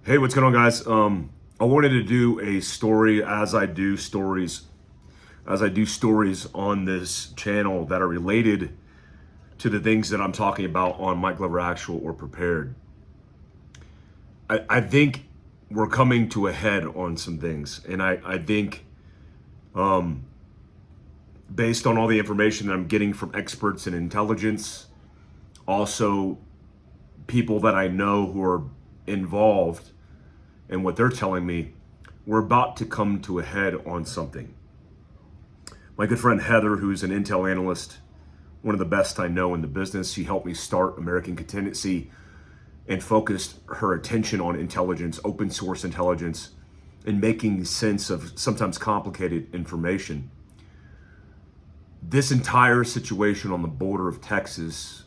Hey, what's going on, guys? I wanted to do a story as I do stories on this channel that are related to the things that I'm talking about on Mike Glover Actual or Prepared. I think we're coming to a head on some things, and I think based on all the information that I'm getting from experts in intelligence, also people that I know who are involved and what they're telling me, we're about to come to a head on something. My good friend Heather, who's an intel analyst, one of the best I know in the business, she helped me start American Contingency and focused her attention on intelligence, open source intelligence, and making sense of sometimes complicated information. This entire situation on the border of Texas,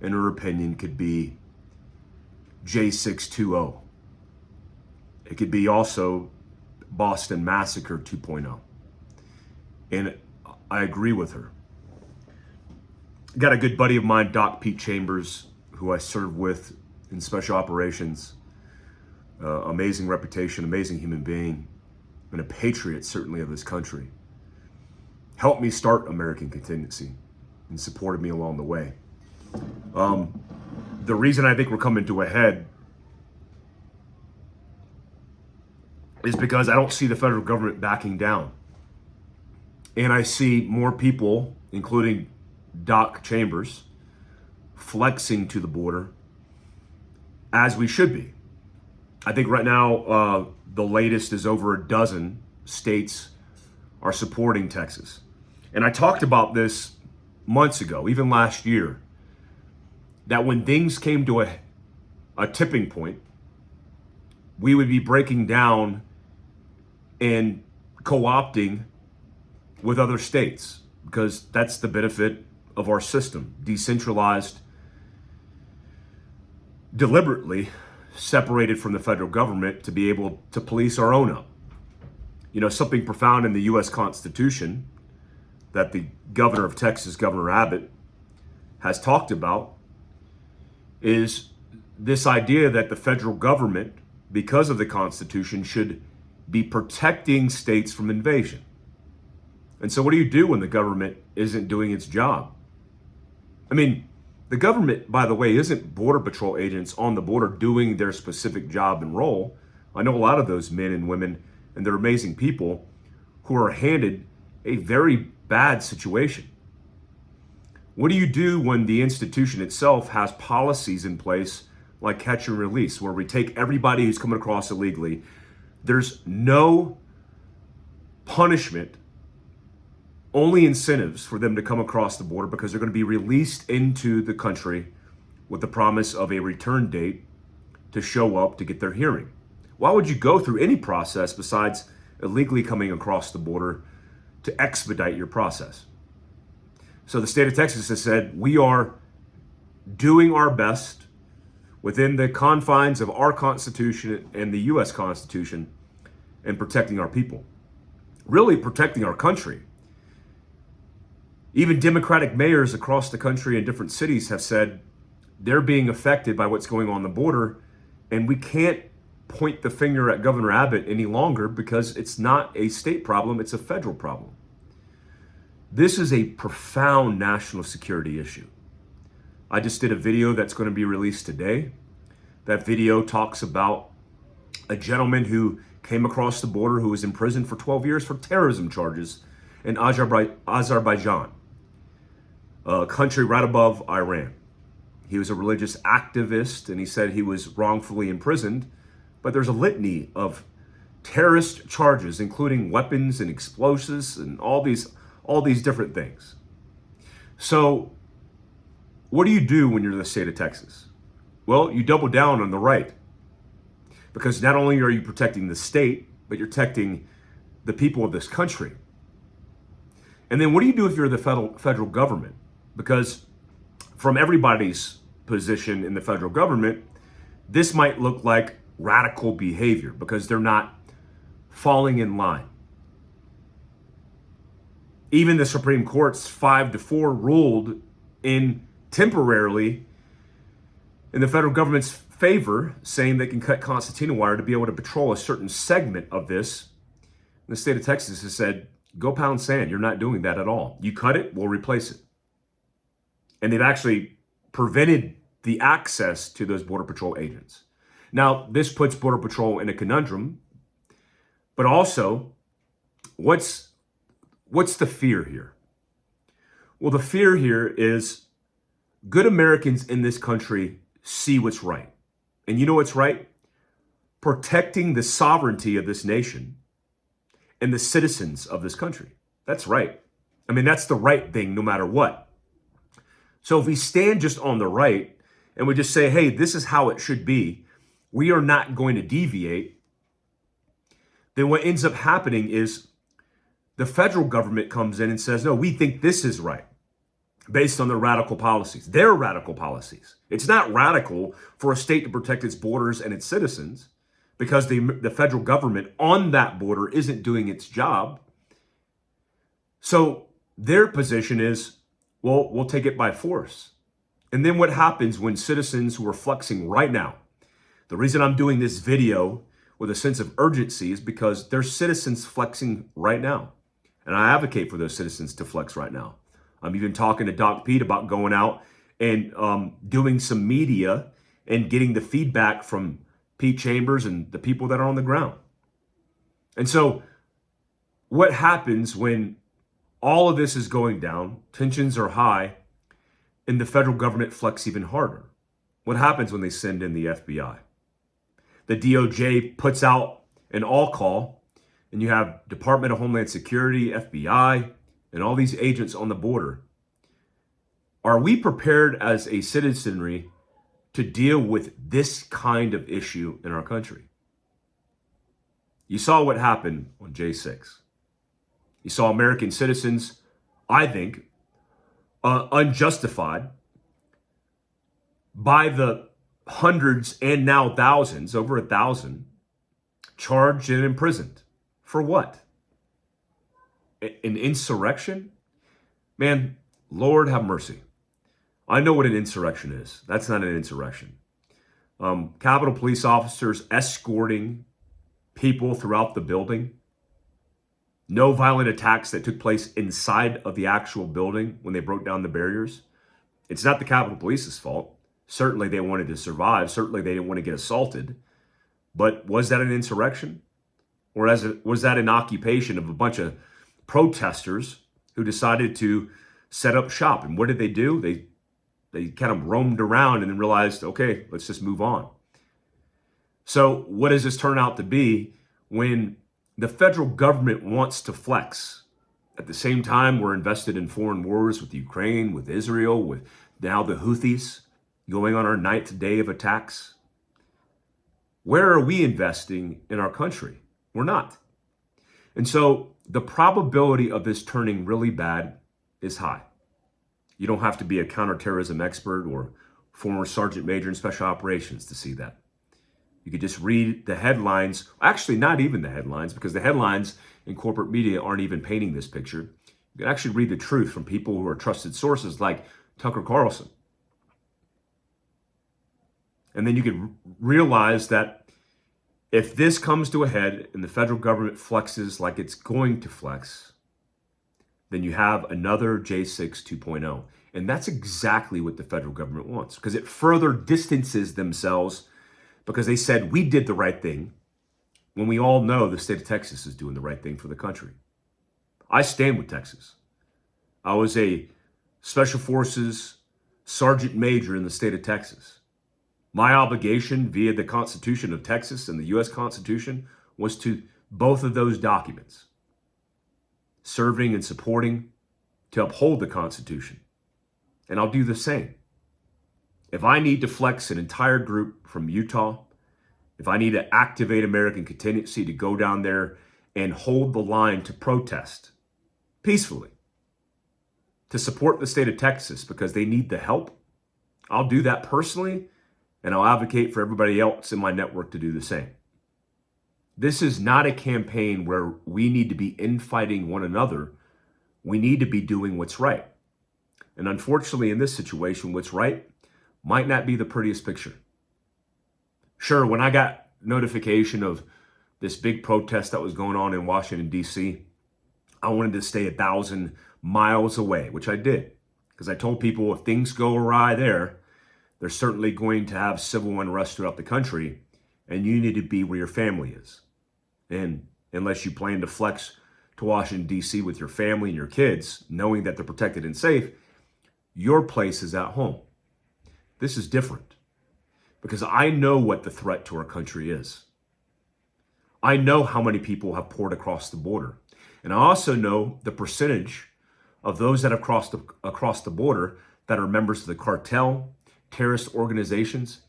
in her opinion, could be J620. It could be also Boston Massacre 2.0. And I agree with her. Got a good buddy of mine, Doc Pete Chambers, who I serve with in special operations. Amazing reputation, amazing human being, and a patriot certainly of this country. Helped me start American Contingency and supported me along the way. The reason I think we're coming to a head is because I don't see the federal government backing down. And I see more people, including Doc Chambers, flexing to the border, as we should be. I think right now, the latest is over a dozen states are supporting Texas. And I talked about this months ago, even last year, that when things came to a tipping point, we would be breaking down and co-opting with other states, because that's the benefit of our system, decentralized, deliberately separated from the federal government to be able to police our own up. You know, something profound in the U.S. Constitution that the governor of Texas, Governor Abbott, has talked about is this idea that the federal government, because of the Constitution, should be protecting states from invasion. And so what do you do when the government isn't doing its job? I mean, the government, by the way, isn't Border Patrol agents on the border doing their specific job and role. I know a lot of those men and women, and they're amazing people, who are handed a very bad situation. What do you do when the institution itself has policies in place like catch and release, where we take everybody who's coming across illegally? There's no punishment, only incentives for them to come across the border, because they're going to be released into the country with the promise of a return date to show up to get their hearing. Why would you go through any process besides illegally coming across the border to expedite your process? So the state of Texas has said, we are doing our best within the confines of our Constitution and the U.S. Constitution and protecting our people, really protecting our country. Even Democratic mayors across the country in different cities have said they're being affected by what's going on the border, and we can't point the finger at Governor Abbott any longer because it's not a state problem, it's a federal problem. This is a profound national security issue. I just did a video that's going to be released today. That video talks about a gentleman who came across the border who was in prison for 12 years for terrorism charges in Azerbaijan, a country right above Iran. He was a religious activist, and he said he was wrongfully imprisoned, but there's a litany of terrorist charges, including weapons and explosives and all these different things. So what do you do when you're in the state of Texas? Well, you double down on the right, because not only are you protecting the state, but you're protecting the people of this country. And then what do you do if you're the federal government? Because from everybody's position in the federal government, this might look like radical behavior because they're not falling in line. Even the Supreme Court's 5-4 ruled in temporarily, in the federal government's favor, saying they can cut concertina wire to be able to patrol a certain segment of this. And the state of Texas has said, go pound sand. You're not doing that at all. You cut it, we'll replace it. And they've actually prevented the access to those Border Patrol agents. Now, this puts Border Patrol in a conundrum, but also, what's the fear here? Well, the fear here is good Americans in this country see what's right. And you know what's right? Protecting the sovereignty of this nation and the citizens of this country. That's right. I mean, that's the right thing no matter what. So if we stand just on the right and we just say, hey, this is how it should be, we are not going to deviate, then what ends up happening is the federal government comes in and says, no, we think this is right based on their radical policies, their radical policies. It's not radical for a state to protect its borders and its citizens because the federal government on that border isn't doing its job. So their position is, well, we'll take it by force. And then what happens when citizens who are flexing right now, the reason I'm doing this video with a sense of urgency is because there's citizens flexing right now. And I advocate for those citizens to flex right now. I'm even talking to Doc Pete about going out and doing some media and getting the feedback from Pete Chambers and the people that are on the ground. And so what happens when all of this is going down, tensions are high, and the federal government flex even harder? What happens when they send in the FBI? The DOJ puts out an all call, and you have Department of Homeland Security, FBI, and all these agents on the border. Are we prepared as a citizenry to deal with this kind of issue in our country? You saw what happened on J6. You saw American citizens, I think, unjustified by the hundreds and now thousands, over 1,000, charged and imprisoned. For what? An insurrection? Man, Lord have mercy. I know what an insurrection is. That's not an insurrection. Capitol Police officers escorting people throughout the building. No violent attacks that took place inside of the actual building when they broke down the barriers. It's not the Capitol Police's fault. Certainly they wanted to survive. Certainly they didn't want to get assaulted. But was that an insurrection? Or was that an occupation of a bunch of protesters who decided to set up shop? And what did they do? They kind of roamed around and then realized, okay, let's just move on. So what does this turn out to be when the federal government wants to flex? At the same time, we're invested in foreign wars with Ukraine, with Israel, with now the Houthis going on our 9th day of attacks. Where are we investing in our country? We're not. And so the probability of this turning really bad is high. You don't have to be a counterterrorism expert or former sergeant major in special operations to see that. You could just read the headlines. Actually, not even the headlines, because the headlines in corporate media aren't even painting this picture. You can actually read the truth from people who are trusted sources like Tucker Carlson. And then you can realize that if this comes to a head and the federal government flexes like it's going to flex, then you have another J6 2.0. And that's exactly what the federal government wants, because it further distances themselves, because they said we did the right thing when we all know the state of Texas is doing the right thing for the country. I stand with Texas. I was a Special Forces Sergeant Major in the state of Texas. My obligation via the Constitution of Texas and the U.S. Constitution was to both of those documents, serving and supporting to uphold the Constitution. And I'll do the same. If I need to flex an entire group from Utah, if I need to activate American contingency to go down there and hold the line to protest peacefully, to support the state of Texas because they need the help, I'll do that personally, and I'll advocate for everybody else in my network to do the same. This is not a campaign where we need to be infighting one another. We need to be doing what's right. And unfortunately, in this situation, what's right might not be the prettiest picture. Sure, when I got notification of this big protest that was going on in Washington, D.C., I wanted to stay 1,000 miles away, which I did, because I told people if things go awry there, they're certainly going to have civil unrest throughout the country, and you need to be where your family is. And unless you plan to flex to Washington, D.C. with your family and your kids, knowing that they're protected and safe, your place is at home. This is different because I know what the threat to our country is. I know how many people have poured across the border. And I also know the percentage of those that have crossed across the border that are members of the cartel, terrorist organizations,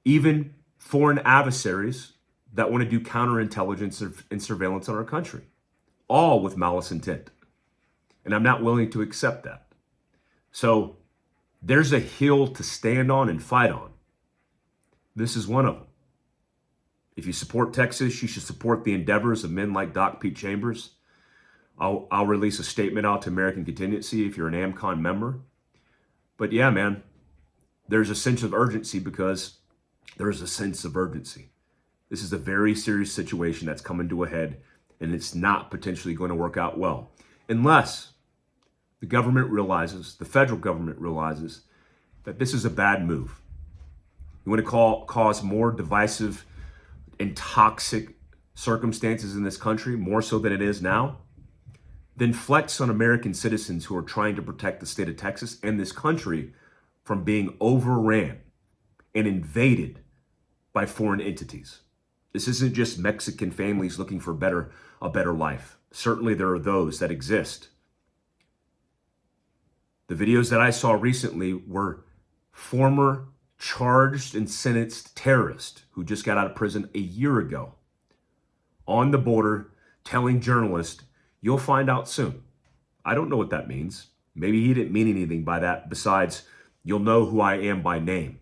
even foreign adversaries that want to do counterintelligence and surveillance on our country, all with malice intent. And I'm not willing to accept that. So there's a hill to stand on and fight on. This is one of them. If you support Texas, you should support the endeavors of men like Doc Pete Chambers. I'll release a statement out to American Contingency if you're an AMCON member. But yeah, man, there's a sense of urgency because there's a sense of urgency. This is a very serious situation that's coming to a head, and it's not potentially going to work out well unless the government realizes, the federal government realizes, that this is a bad move. You want to cause more divisive and toxic circumstances in this country, more so than it is now, then flex on American citizens who are trying to protect the state of Texas and this country from being overran and invaded by foreign entities. This isn't just Mexican families looking for a better life. Certainly there are those that exist. The videos that I saw recently were former charged and sentenced terrorists who just got out of prison a year ago on the border telling journalists, "You'll find out soon." I don't know what that means. Maybe he didn't mean anything by that besides, "You'll know who I am by name."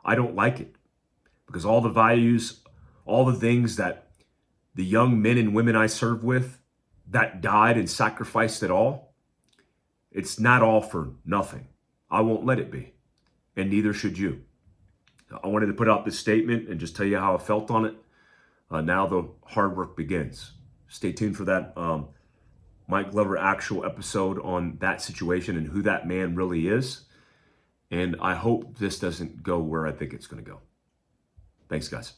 I don't like it because all the values, all the things that the young men and women I serve with that died and sacrificed it all, it's not all for nothing. I won't let it be, and neither should you. I wanted to put out this statement and just tell you how I felt on it. Now the hard work begins. Stay tuned for that Mike Glover actual episode on that situation and who that man really is. And I hope this doesn't go where I think it's going to go. Thanks, guys.